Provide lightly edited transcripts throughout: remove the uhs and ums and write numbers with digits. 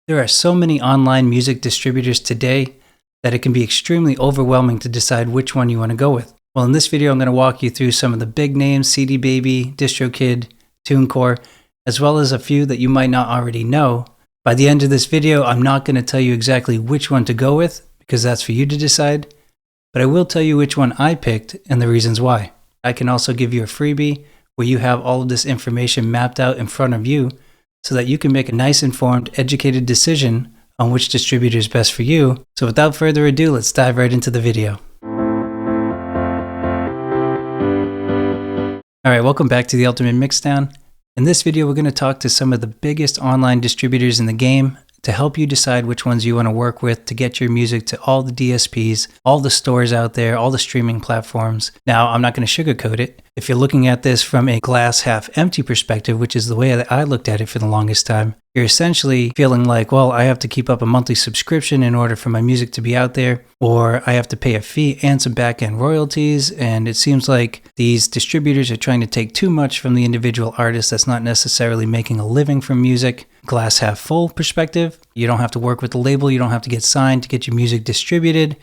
There are so many online music distributors today that it can be extremely overwhelming to decide which one you want to go with. Well, in this video, I'm going to walk you through some of the big names, CD Baby, Distrokid, Tunecore, as well as a few that you might not already know. By the end of this video, I'm not going to tell you exactly which one to go with, because that's for you to decide, but I will tell you which one I picked and the reasons why. I can also give you a freebie where you have all of this information mapped out in front of you so that you can make a nice, informed, educated decision on which distributor is best for you. So without further ado, let's dive right into the video. Alright, welcome back to the Ultimate Mixdown. In this video, we're going to talk to some of the biggest online distributors in the game to help you decide which ones you want to work with to get your music to all the DSPs, all the stores out there, all the streaming platforms. Now, I'm not going to sugarcoat it. If you're looking at this from a glass half empty perspective, which is the way that I looked at it for the longest time, you're essentially feeling like, well, I have to keep up a monthly subscription in order for my music to be out there, or I have to pay a fee and some back-end royalties, and it seems like these distributors are trying to take too much from the individual artist that's not necessarily making a living from music. Glass half full perspective, you don't have to work with the label, you don't have to get signed to get your music distributed,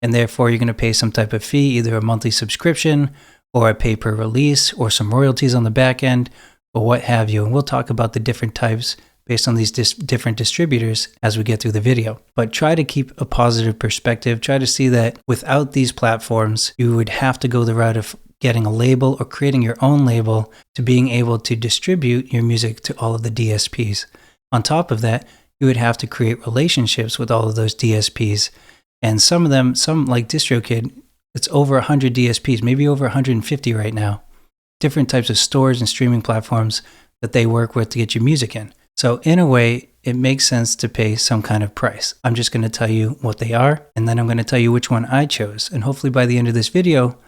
and therefore you're going to pay some type of fee, either a monthly subscription or a pay per release or some royalties on the back end or what have you. And we'll talk about the different types based on these different distributors as we get through the video. But try to keep a positive perspective. Try to see that without these platforms, you would have to go the route of getting a label or creating your own label to being able to distribute your music to all of the DSPs. On top of that, you would have to create relationships with all of those DSPs. And some of them, some like Distrokid, it's over 100 DSPs, maybe over 150 right now. Different types of stores and streaming platforms that they work with to get your music in. So in a way, it makes sense to pay some kind of price. I'm just going to tell you what they are, and then I'm going to tell you which one I chose. And hopefully by the end of this video,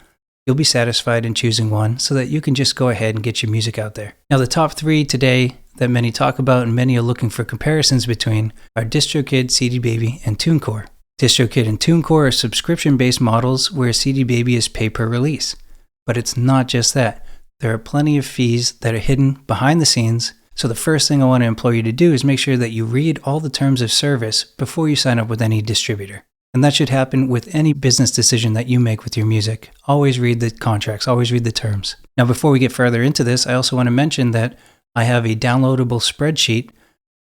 you'll be satisfied in choosing one so that you can just go ahead and get your music out there. Now, the top three today that many talk about and many are looking for comparisons between are Distrokid, CD Baby, and Tunecore. Distrokid and Tunecore are subscription-based models where CD Baby is pay per release. But it's not just that. There are plenty of fees that are hidden behind the scenes. So the first thing I want to implore you to do is make sure that you read all the terms of service before you sign up with any distributor. And that should happen with any business decision that you make with your music. Always read the contracts, always read the terms. Now, before we get further into this, I also want to mention that I have a downloadable spreadsheet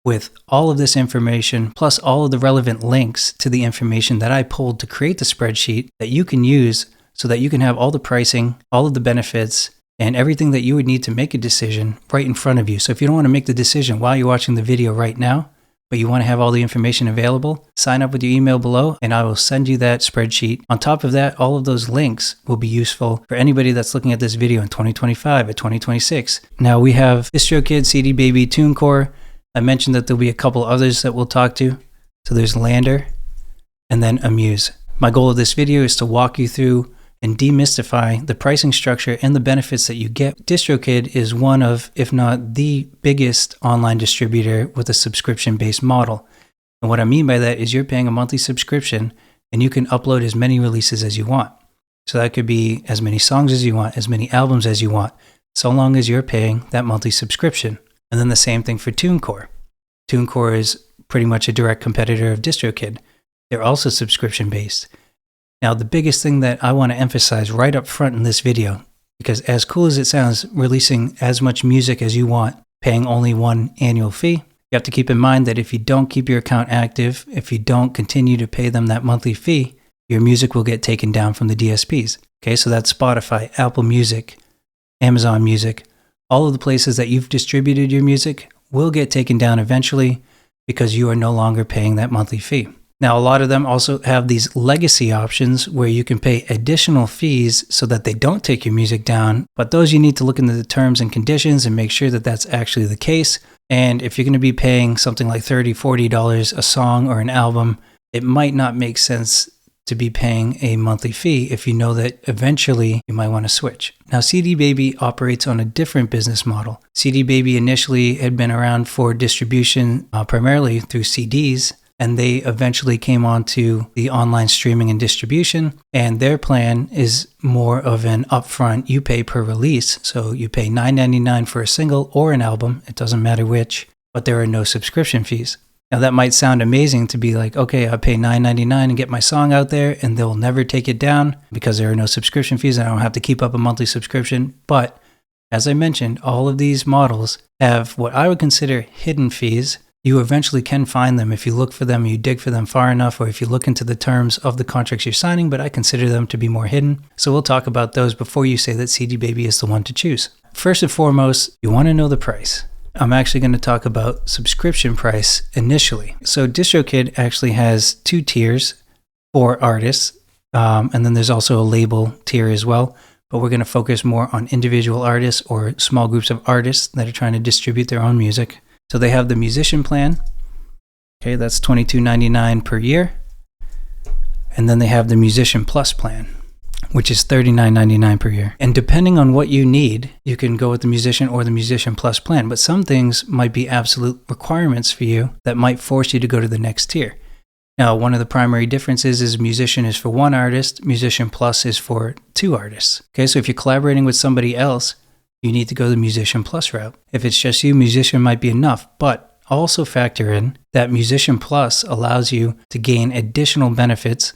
with all of this information, plus all of the relevant links to the information that I pulled to create the spreadsheet that you can use so that you can have all the pricing, all of the benefits, and everything that you would need to make a decision right in front of you. So if you don't want to make the decision while you're watching the video right now, but you want to have all the information available, sign up with your email below and I will send you that spreadsheet. On top of that, all of those links will be useful for anybody that's looking at this video in 2025 or 2026. Now we have Distrokid, CD Baby, Tunecore. I mentioned that there'll be a couple others that we'll talk to. So there's Lander and then Amuse. My goal of this video is to walk you through and demystify the pricing structure and the benefits that you get. Distrokid is one of, if not the biggest online distributor with a subscription-based model. And what I mean by that is you're paying a monthly subscription and you can upload as many releases as you want. So that could be as many songs as you want, as many albums as you want, so long as you're paying that monthly subscription. And then the same thing for Tunecore. Tunecore is pretty much a direct competitor of Distrokid. They're also subscription-based. Now, the biggest thing that I want to emphasize right up front in this video, because as cool as it sounds, releasing as much music as you want, paying only one annual fee, you have to keep in mind that if you don't keep your account active, if you don't continue to pay them that monthly fee, your music will get taken down from the DSPs. Okay, so that's Spotify, Apple Music, Amazon Music, all of the places that you've distributed your music will get taken down eventually because you are no longer paying that monthly fee. Now, a lot of them also have these legacy options where you can pay additional fees so that they don't take your music down, but those you need to look into the terms and conditions and make sure that that's actually the case. And if you're going to be paying something like $30, $40 a song or an album, it might not make sense to be paying a monthly fee if you know that eventually you might want to switch. Now, CD Baby operates on a different business model. CD Baby initially had been around for distribution primarily through CDs, and they eventually came on to the online streaming and distribution, and their plan is more of an upfront, you pay per release, so you pay $9.99 for a single or an album, it doesn't matter which, but there are no subscription fees. Now that might sound amazing to be like, okay, I pay $9.99 and get my song out there and they'll never take it down because there are no subscription fees and I don't have to keep up a monthly subscription. But as I mentioned, all of these models have what I would consider hidden fees. You eventually can find them if you look for them, you dig for them far enough, or if you look into the terms of the contracts you're signing, but I consider them to be more hidden. So we'll talk about those before you say that CD Baby is the one to choose. First and foremost, you want to know the price. I'm actually going to talk about subscription price initially. So Distrokid actually has 2 tiers for artists, and then there's also a label tier as well. But we're going to focus more on individual artists or small groups of artists that are trying to distribute their own music. So they have the musician plan. Okay, that's $22.99 per year. And then they have the musician plus plan, which is $39.99 per year. And depending on what you need, you can go with the musician or the musician plus plan. But some things might be absolute requirements for you that might force you to go to the next tier. Now, one of the primary differences is musician is for 1 artist, musician plus is for 2 artists. Okay, so if you're collaborating with somebody else, you need to go the musician plus route. If it's just you, musician might be enough, but also factor in that musician plus allows you to gain additional benefits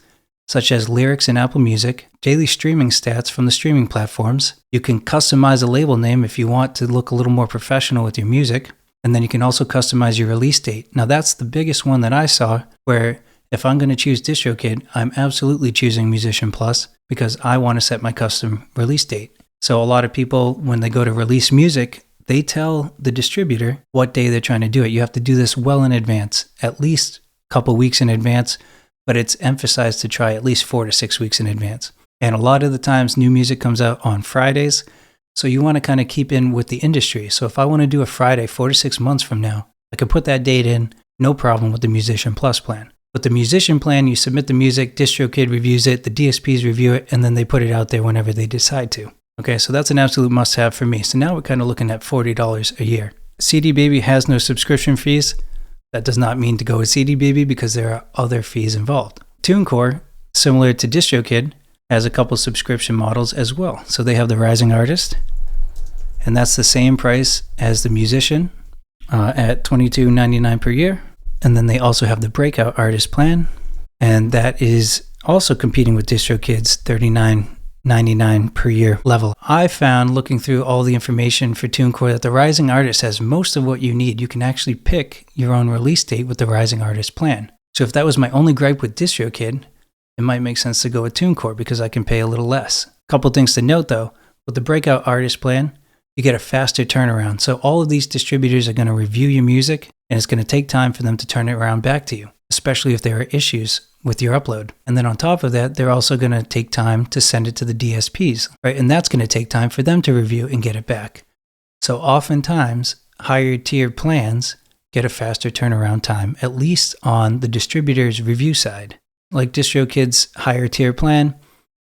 such as lyrics in Apple Music, daily streaming stats from the streaming platforms. You can customize a label name if you want to look a little more professional with your music, and then you can also customize your release date. Now that's the biggest one that I saw, where if I'm going to choose Distrokid, I'm absolutely choosing Musician Plus because I want to set my custom release date. So a lot of people, when they go to release music, they tell the distributor what day they're trying to do it. You have to do this well in advance, at least a couple weeks in advance, but it's emphasized to try at least 4 to 6 weeks in advance. And a lot of the times new music comes out on Fridays, so you want to kind of keep in with the industry. So if I want to do a Friday 4 to 6 months from now, I can put that date in, no problem with the Musician Plus plan. With the musician plan, you submit the music, Distrokid reviews it, the DSPs review it, and then they put it out there whenever they decide to. Okay, so that's an absolute must-have for me. So now we're kind of looking at $40 a year. CD Baby has no subscription fees. That does not mean to go with CD Baby because there are other fees involved. Tunecore, similar to Distrokid, has a couple subscription models as well. So they have the Rising Artist, and that's the same price as the musician at $22.99 per year. And then they also have the Breakout Artist plan, and that is also competing with Distrokid's $39.99 per year level. I found, looking through all the information for Tunecore, that the Rising Artist has most of what you need. You can actually pick your own release date with the Rising Artist plan. So if that was my only gripe with Distrokid, it might make sense to go with Tunecore because I can pay a little less. Couple things to note though, with the Breakout Artist plan, you get a faster turnaround. So all of these distributors are going to review your music, and it's going to take time for them to turn it around back to you, especially if there are issues with your upload. And then on top of that, they're also going to take time to send it to the DSPs, right? And that's going to take time for them to review and get it back. So oftentimes, higher tier plans get a faster turnaround time, at least on the distributor's review side. Like Distrokid's higher tier plan,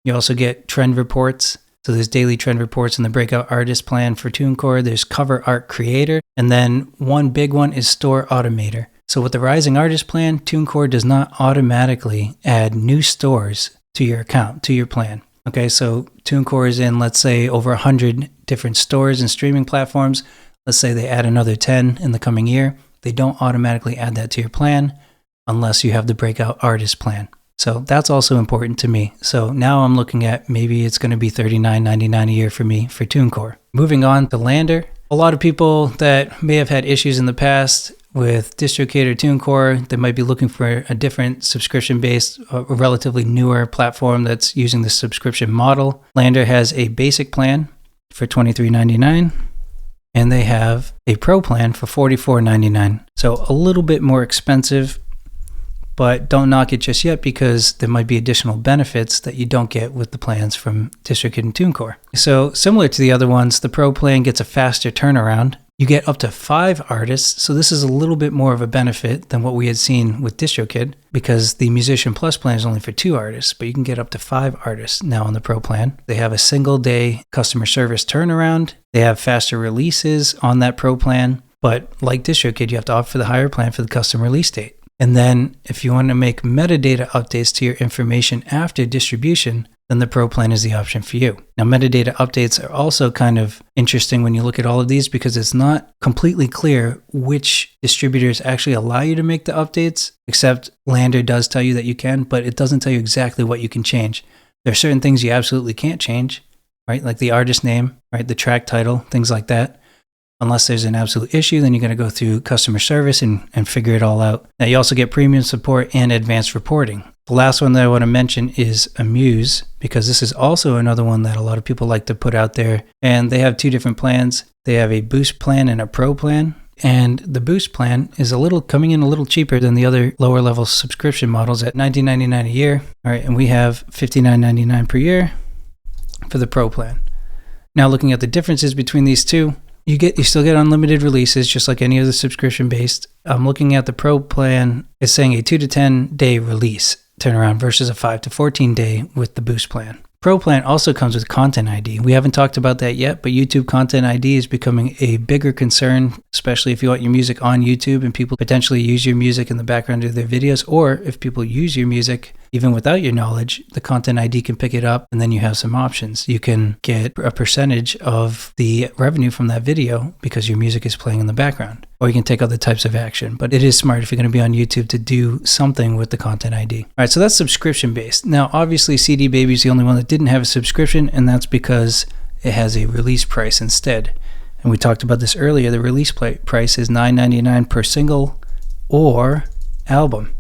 you also get trend reports. So there's daily trend reports in the Breakout Artist plan for Tunecore. There's Cover Art Creator. And then one big one is Store Automator. So with the Rising Artist plan, Tunecore does not automatically add new stores to your account, to your plan. Okay, so Tunecore is in, let's say, over 100 different stores and streaming platforms. Let's say they add another 10 in the coming year. They don't automatically add that to your plan unless you have the Breakout Artist plan. So that's also important to me. So now I'm looking at maybe it's going to be $39.99 a year for me for Tunecore. Moving on to Lander. A lot of people that may have had issues in the past with Distrokid or Tunecore, they might be looking for a different subscription-based, a relatively newer platform that's using the subscription model. Lander has a basic plan for $23.99, and they have a pro plan for $44.99. So a little bit more expensive, but don't knock it just yet because there might be additional benefits that you don't get with the plans from Distrokid and Tunecore. So similar to the other ones, the Pro plan gets a faster turnaround. You get up to 5 artists, so this is a little bit more of a benefit than what we had seen with Distrokid because the Musician Plus plan is only for 2 artists, but you can get up to 5 artists now on the Pro plan. They have a single day customer service turnaround. They have faster releases on that Pro plan, but like Distrokid, you have to opt for the higher plan for the custom release date. And then if you want to make metadata updates to your information after distribution, then the Pro plan is the option for you. Now, metadata updates are also kind of interesting when you look at all of these because it's not completely clear which distributors actually allow you to make the updates, except Lander does tell you that you can, but it doesn't tell you exactly what you can change. There are certain things you absolutely can't change, right? Like the artist name, right? The track title, things like that. Unless there's an absolute issue, then you're going to go through customer service and figure it all out. Now, you also get premium support and advanced reporting. The last one that I want to mention is Amuse, because this is also another one that a lot of people like to put out there. And they have two different plans. They have a Boost plan and a Pro plan. And the Boost plan is coming in a little cheaper than the other lower level subscription models at $19.99 a year. All right, and we have $59.99 per year for the Pro plan. Now, looking at the differences between these two, you still get unlimited releases, just like any other subscription-based. I'm looking at the Pro plan. It's saying a 2 to 10 day release turnaround versus a 5 to 14 day with the Boost plan. Pro plan also comes with Content ID. We haven't talked about that yet, but YouTube Content ID is becoming a bigger concern, especially if you want your music on YouTube and people potentially use your music in the background of their videos, or if people use your music even without your knowledge, the Content ID can pick it up, and then you have some options. You can get a percentage of the revenue from that video because your music is playing in the background, or you can take other types of action. But it is smart if you're going to be on YouTube to do something with the Content ID. All right, so that's subscription based. Now, obviously, CD Baby is the only one that didn't have a subscription, and that's because it has a release price instead. And we talked about this earlier. The release price is $9.99 per single or album.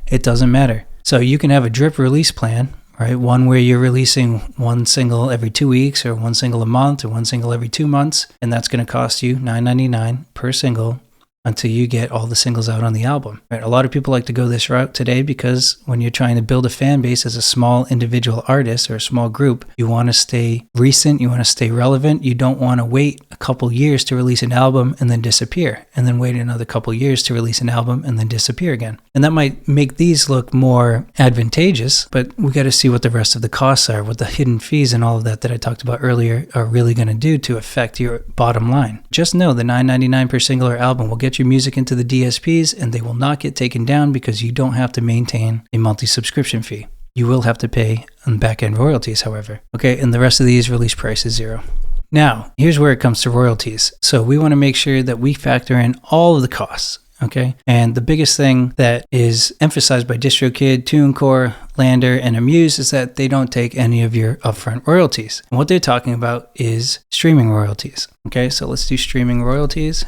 It doesn't matter. So you can have a drip release plan, right? One where you're releasing one single every 2 weeks, or one single a month, or one single every 2 months. And that's going to cost you $9.99 per single until you get all the singles out on the album. Right? A lot of people like to go this route today because when you're trying to build a fan base as a small individual artist or a small group, you want to stay recent, you want to stay relevant. You don't want to wait a couple years to release an album and then disappear, and then wait another couple years to release an album and then disappear again. And that might make these look more advantageous, but we got to see what the rest of the costs are, what the hidden fees and all of that I talked about earlier are really going to do to affect your bottom line. Just know the $9.99 per single or album will get your music into the DSPs, and they will not get taken down because you don't have to maintain a monthly subscription fee. You will have to pay on back-end royalties, however. Okay, and the rest of these release price is $0. Now, here's where it comes to royalties. So we want to make sure that we factor in all of the costs. Okay, and the biggest thing that is emphasized by Distrokid, Tunecore, Lander, and Amuse is that they don't take any of your upfront royalties. And what they're talking about is streaming royalties. Okay, so let's do streaming royalties.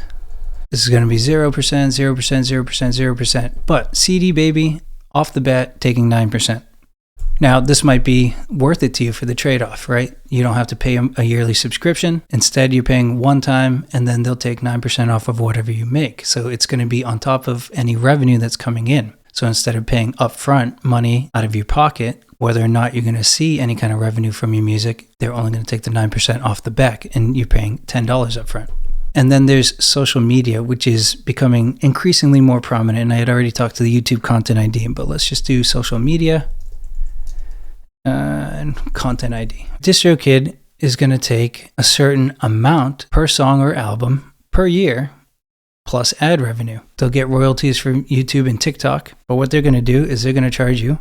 This is going to be 0%, 0%, 0%, 0%, but CD Baby, off the bat, taking 9%. Now, this might be worth it to you for the trade-off, right? You don't have to pay a yearly subscription. Instead, you're paying one time, and then they'll take 9% off of whatever you make. So it's going to be on top of any revenue that's coming in. So instead of paying upfront money out of your pocket, whether or not you're going to see any kind of revenue from your music, they're only going to take the 9% off the back, and you're paying $10 upfront. And then there's social media, which is becoming increasingly more prominent. And I had already talked to the YouTube Content ID, but let's just do social media. And Content ID. Distrokid is going to take a certain amount per song or album per year plus ad revenue. They'll get royalties from YouTube and TikTok, but what they're going to do is they're going to charge you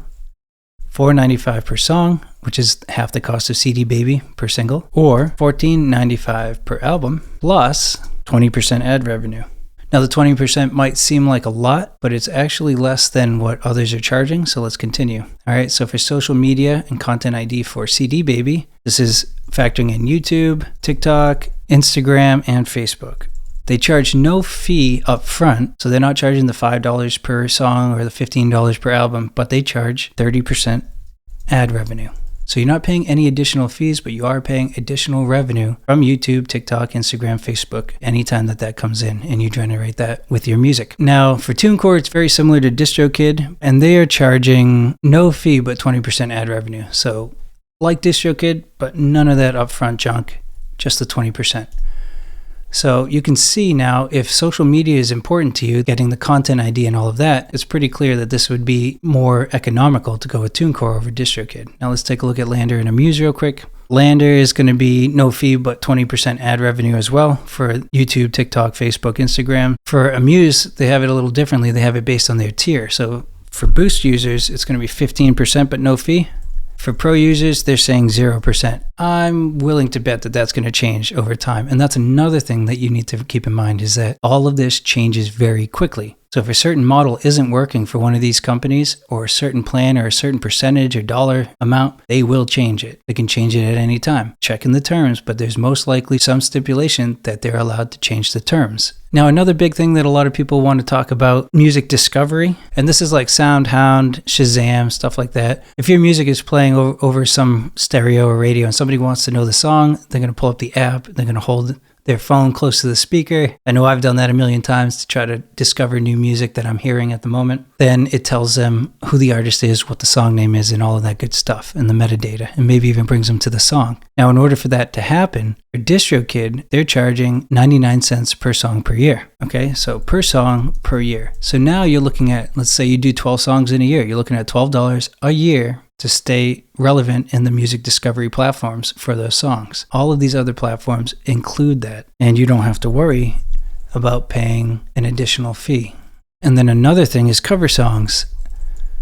$4.95 per song, which is half the cost of CD Baby per single, or $14.95 per album plus 20% ad revenue. Now, the 20% might seem like a lot, but it's actually less than what others are charging, so let's continue. All right, so for social media and Content ID for CD Baby, this is factoring in YouTube, TikTok, Instagram, and Facebook. They charge no fee up front, so they're not charging the $5 per song or the $15 per album, but they charge 30% ad revenue. So you're not paying any additional fees, but you are paying additional revenue from YouTube, TikTok, Instagram, Facebook, anytime that comes in, and you generate that with your music. Now, for Tunecore, it's very similar to Distrokid, and they are charging no fee but 20% ad revenue. So like Distrokid, but none of that upfront junk, just the 20%. So you can see now, if social media is important to you, getting the Content ID and all of that, it's pretty clear that this would be more economical to go with Tunecore over Distrokid. Now let's take a look at Lander and Amuse real quick. Lander is going to be no fee but 20% ad revenue as well for YouTube, TikTok, Facebook, Instagram. For Amuse, they have it a little differently. They have it based on their tier. So for Boost users, it's going to be 15% but no fee. For pro users, they're saying 0%. I'm willing to bet that that's going to change over time. And that's another thing that you need to keep in mind, is that all of this changes very quickly. So if a certain model isn't working for one of these companies, or a certain plan or a certain percentage or dollar amount, they will change it. They can change it at any time. Check in the terms, but there's most likely some stipulation that they're allowed to change the terms. Now, another big thing that a lot of people want to talk about, music discovery, and this is like SoundHound, Shazam, stuff like that. If your music is playing over some stereo or radio and somebody wants to know the song, they're going to pull up the app, they're going to hold their phone close to the speaker. I know I've done that a million times to try to discover new music that I'm hearing at the moment. Then it tells them who the artist is, what the song name is, and all of that good stuff, and the metadata, and maybe even brings them to the song. Now, in order for that to happen, for Distrokid, they're charging 99 cents per song per year. Okay, so per song per year. So now you're looking at, let's say you do 12 songs in a year, you're looking at $12 a year to stay relevant in the music discovery platforms for those songs. All of these other platforms include that, and you don't have to worry about paying an additional fee. And then another thing is cover songs.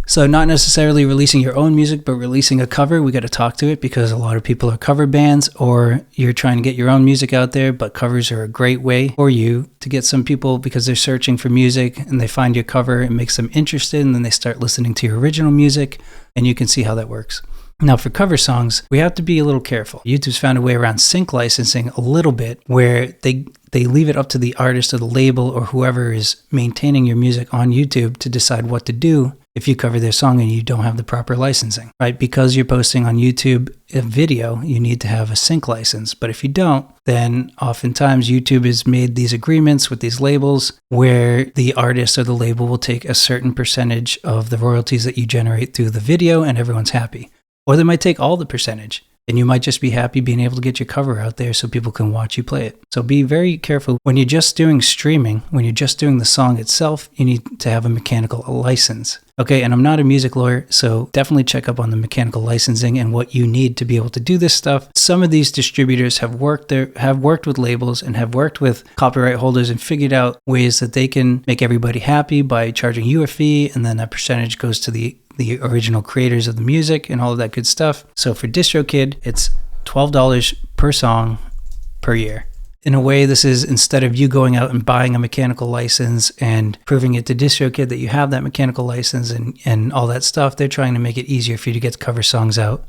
So not necessarily releasing your own music, but releasing a cover. We got to talk to it, because a lot of people are cover bands, or you're trying to get your own music out there, but covers are a great way for you to get some people, because they're searching for music and they find your cover, it makes them interested, and then they start listening to your original music, and you can see how that works. Now, for cover songs, we have to be a little careful. YouTube's found a way around sync licensing a little bit, where they leave it up to the artist or the label or whoever is maintaining your music on YouTube to decide what to do if you cover their song and you don't have the proper licensing, right? Because you're posting on YouTube a video, you need to have a sync license. But if you don't, then oftentimes YouTube has made these agreements with these labels where the artist or the label will take a certain percentage of the royalties that you generate through the video, and everyone's happy. Or they might take all the percentage, and you might just be happy being able to get your cover out there so people can watch you play it. So be very careful. When you're just doing streaming, when you're just doing the song itself, you need to have a mechanical license. Okay, and I'm not a music lawyer, so definitely check up on the mechanical licensing and what you need to be able to do this stuff. Some of these distributors have worked with labels and have worked with copyright holders and figured out ways that they can make everybody happy by charging you a fee, and then that percentage goes to the original creators of the music and all of that good stuff. So for Distrokid, it's $12 per song per year. In a way, this is, instead of you going out and buying a mechanical license and proving it to Distrokid that you have that mechanical license and all that stuff, they're trying to make it easier for you to get cover songs out.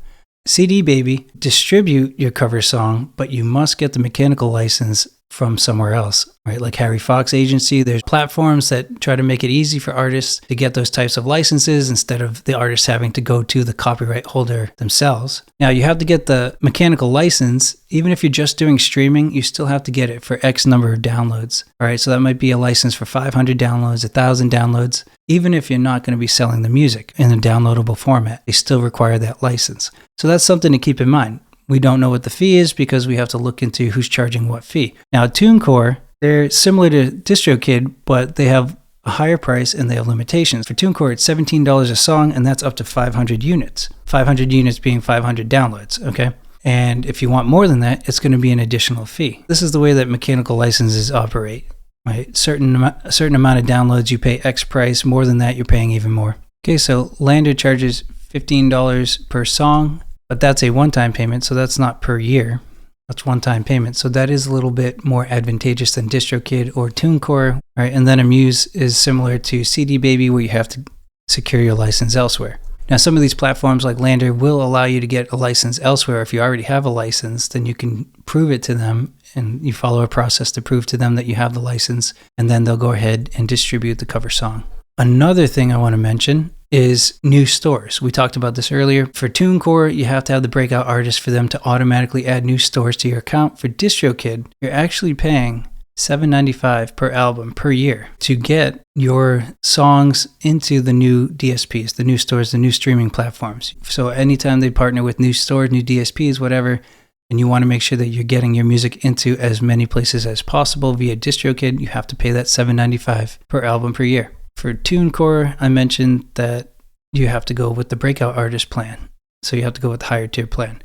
CD Baby, distribute your cover song, but you must get the mechanical license from somewhere else, right? Like Harry Fox Agency, there's platforms that try to make it easy for artists to get those types of licenses instead of the artists having to go to the copyright holder themselves. Now, you have to get the mechanical license. Even if you're just doing streaming, you still have to get it for X number of downloads. All right, so that might be a license for 500 downloads, 1,000 downloads. Even if you're not going to be selling the music in a downloadable format, they still require that license. So that's something to keep in mind. We don't know what the fee is because we have to look into who's charging what fee. Now, Tunecore, they're similar to Distrokid, but they have a higher price and they have limitations. For Tunecore, it's $17 a song, and that's up to 500 units. 500 units being 500 downloads, okay? And if you want more than that, it's going to be an additional fee. This is the way that mechanical licenses operate, right? Certain amount of downloads, you pay X price. More than that, you're paying even more. Okay, so Lander charges $15 per song, but that's a one-time payment, so that's not per year. That's one-time payment. So that is a little bit more advantageous than Distrokid or Tunecore, right? And then Amuse is similar to CD Baby, where you have to secure your license elsewhere. Now, some of these platforms like Lander will allow you to get a license elsewhere. If you already have a license, then you can prove it to them, and you follow a process to prove to them that you have the license, and then they'll go ahead and distribute the cover song. Another thing I want to mention is new stores. We talked about this earlier. For Tunecore, you have to have the breakout artist for them to automatically add new stores to your account. For Distrokid, you're actually paying $7.95 per album per year to get your songs into the new DSPs, the new stores, the new streaming platforms. So anytime they partner with new stores, new DSPs, whatever, and you want to make sure that you're getting your music into as many places as possible via Distrokid, you have to pay that $7.95 per album per year. For Tunecore, I mentioned that you have to go with the breakout artist plan. So you have to go with the higher tier plan.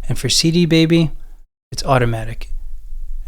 And for CD Baby, it's automatic.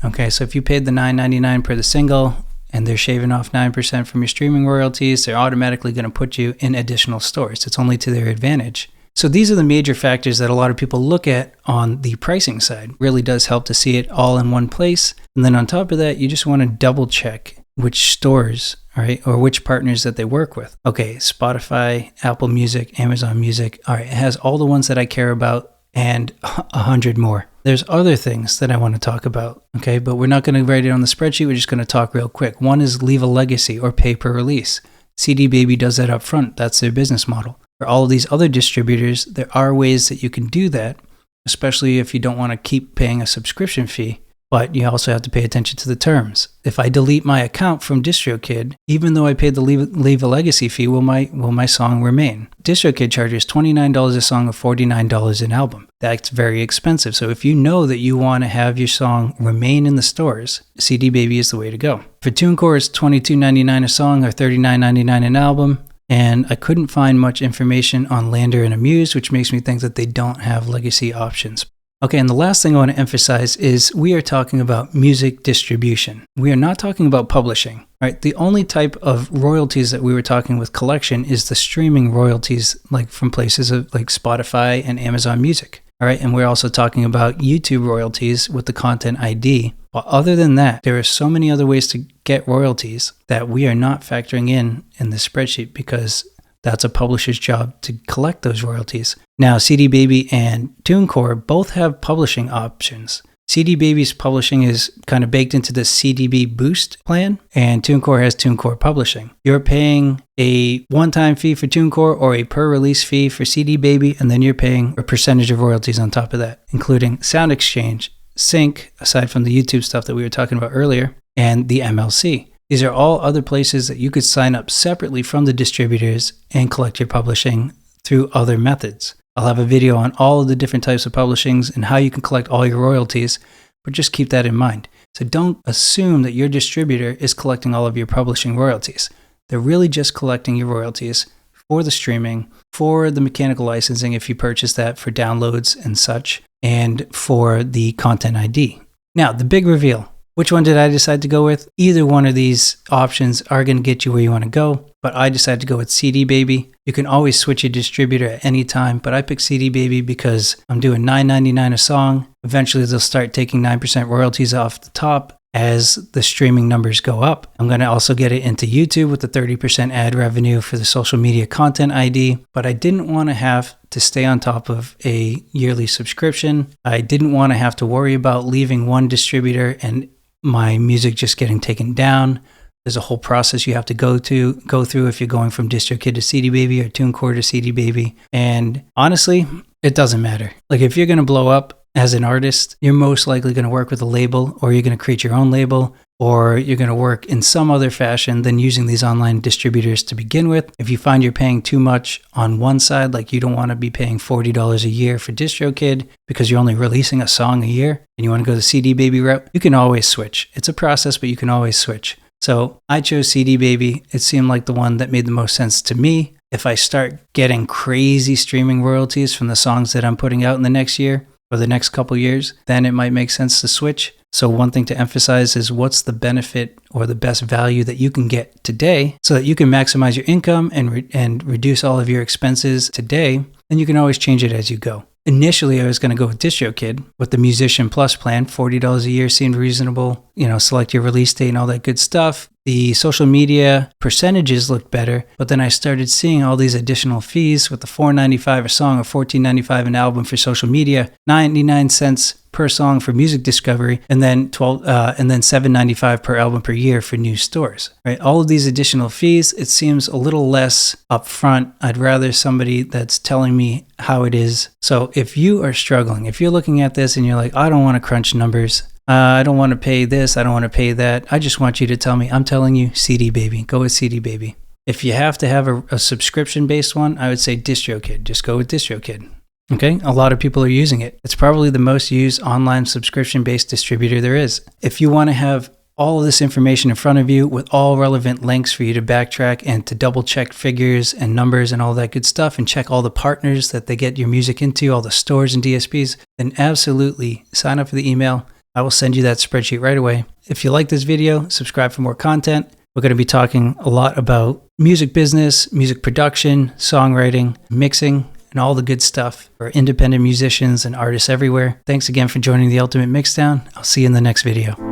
Okay, so if you paid the $9.99 per the single and they're shaving off 9% from your streaming royalties, they're automatically going to put you in additional stores. It's only to their advantage So these are the major factors that a lot of people look at on the pricing side. It really does help to see it all in one place. And then on top of that, you just want to double check which stores, all right, or which partners that they work with. Okay, Spotify, Apple Music, Amazon Music. All right, it has all the ones that I care about and 100 more. There's other things that I want to talk about, okay, but we're not going to write it on the spreadsheet. We're just going to talk real quick. One is leave a legacy or pay per release. CD Baby does that up front. That's their business model. For all of these other distributors, there are ways that you can do that, especially if you don't want to keep paying a subscription fee. But you also have to pay attention to the terms. If I delete my account from Distrokid, even though I paid the leave a legacy fee, will my song remain? Distrokid charges $29 a song or $49 an album. That's very expensive. So if you know that you want to have your song remain in the stores, CD Baby is the way to go. For Tunecore, it's $22.99 a song or $39.99 an album. And I couldn't find much information on Lander and Amuse, which makes me think that they don't have legacy options. Okay, and the last thing I want to emphasize is we are talking about music distribution. We are not talking about publishing, right? The only type of royalties that we were talking with collection is the streaming royalties, like from places like Spotify and Amazon Music, all right? And we're also talking about YouTube royalties with the content ID. But other than that, there are so many other ways to get royalties that we are not factoring in the spreadsheet because that's a publisher's job to collect those royalties. Now, CD Baby and Tunecore both have publishing options. CD Baby's publishing is kind of baked into the CDB Boost plan, and Tunecore has Tunecore Publishing. You're paying a one-time fee for Tunecore or a per-release fee for CD Baby, and then you're paying a percentage of royalties on top of that, including Sound Exchange, Sync, aside from the YouTube stuff that we were talking about earlier, and the MLC. These are all other places that you could sign up separately from the distributors and collect your publishing through other methods. I'll have a video on all of the different types of publishings and how you can collect all your royalties, but just keep that in mind. So don't assume that your distributor is collecting all of your publishing royalties. They're really just collecting your royalties for the streaming, for the mechanical licensing if you purchase that for downloads and such, and for the content ID. Now, the big reveal. Which one did I decide to go with? Either one of these options are going to get you where you want to go, but I decided to go with CD Baby. You can always switch your distributor at any time, but I picked CD Baby because I'm doing $9.99 a song. Eventually, they'll start taking 9% royalties off the top as the streaming numbers go up. I'm going to also get it into YouTube with the 30% ad revenue for the social media content ID, but I didn't want to have to stay on top of a yearly subscription. I didn't want to have to worry about leaving one distributor and my music just getting taken down. There's a whole process you have to go through if you're going from Distrokid to CD Baby or Tunecore to CD Baby. And honestly, it doesn't matter. Like if you're going to blow up as an artist, you're most likely going to work with a label, or you're going to create your own label, or you're going to work in some other fashion than using these online distributors to begin with. If you find you're paying too much on one side, like you don't want to be paying $40 a year for Distrokid because you're only releasing a song a year and you want to go the CD Baby route, you can always switch. It's a process, but you can always switch. So I chose CD Baby. It seemed like the one that made the most sense to me. If I start getting crazy streaming royalties from the songs that I'm putting out in the next year or the next couple years, then it might make sense to switch. So one thing to emphasize is what's the benefit or the best value that you can get today so that you can maximize your income and reduce all of your expenses today. And you can always change it as you go. Initially, I was going to go with Distrokid with the Musician Plus plan. $40 a year seemed reasonable. Select your release date and all that good stuff. The social media percentages looked better, but then I started seeing all these additional fees with the $4.95 a song or $14.95 an album for social media, 99 cents per song for music discovery, and then $7.95 per album per year for new stores. Right? All of these additional fees, it seems a little less upfront. I'd rather somebody that's telling me how it is. So if you are struggling, if you're looking at this and you're like, I don't want to crunch numbers, I don't want to pay this, I don't want to pay that, I just want you to tell me, I'm telling you, CD Baby. Go with CD Baby. If you have to have a subscription-based one, I would say Distrokid. Just go with Distrokid. Okay, a lot of people are using it. It's probably the most used online subscription-based distributor there is. If you want to have all of this information in front of you with all relevant links for you to backtrack and to double check figures and numbers and all that good stuff and check all the partners that they get your music into, all the stores and DSPs, then absolutely sign up for the email. I will send you that spreadsheet right away. If you like this video, subscribe for more content. We're going to be talking a lot about music business, music production, songwriting, mixing, and all the good stuff for independent musicians and artists everywhere. Thanks again for joining the Ultimate Mixdown. I'll see you in the next video.